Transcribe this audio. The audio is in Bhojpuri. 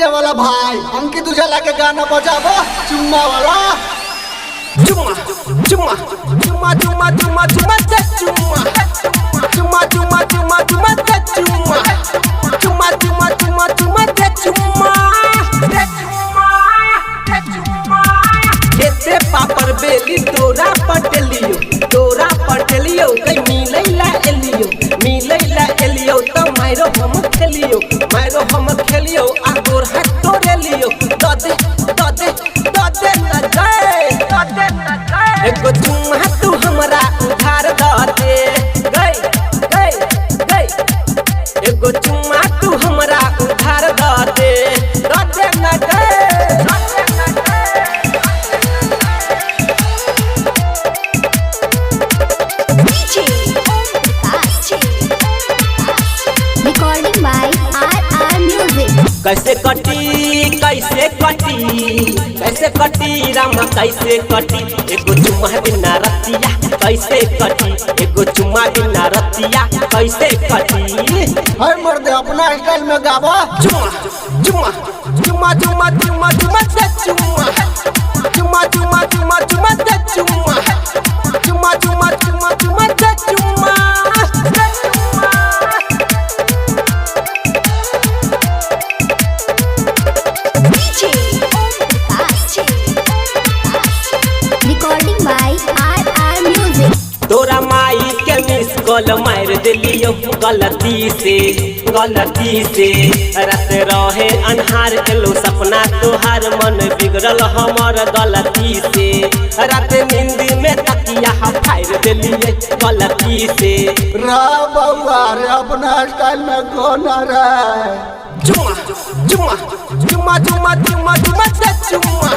डीजे वाला भाई अंकित उजाला के गाना बजाबो चुम्मा वाला। चुम्मा चुम्मा चुम्मा चुम्मा चुम्मा चुम्मा चुम्मा चुम्मा चुम्मा चुम्मा चुम्मा चुम्मा चुम्मा चुम्मा चुम्मा चुम्मा चुम्मा केते पापर बेली तोरा पटलियो कई मिलैला एलियो त मारो हम खेलियो आ गोर हाथ तोड़े लियो ददे न जाए एगो चुम्मा तू हमरा उधार दे गई एगो चुम्मा तू हमरा उधार दे न जाए। Recording by RR Music. कैसे कटी रामा कैसे कटी एगो चुम्मा बिना रतिया कैसे कटी एगो चुम्मा बिना रतिया कैसे कटी। हर मर्द अपना स्टाइल में गाबो चुम्मा चुम्मा चुम्मा चुम्मा चुम्मा चुम्मा चुम्मा चुम्मा चुम्मा चुम्मा चुम्मा चुम्मा चुम्मा चुम्मा चुम्मा चुम्मा चुम्मा। Recording by RR Music. तोरा माई के मिस कॉल मार दिलियो गलती से रात रहे अन्हार केलो सपना तोहार मन बिगड़ल हमर गलती से रात नींद में तकिया फाड़ दिलिए गलती से। रा बउआ रे अपना स्टाइल में गाना रे चुम्मा चुम्मा चुम्मा चुम्मा चुम्मा चुम्मा चुम्मा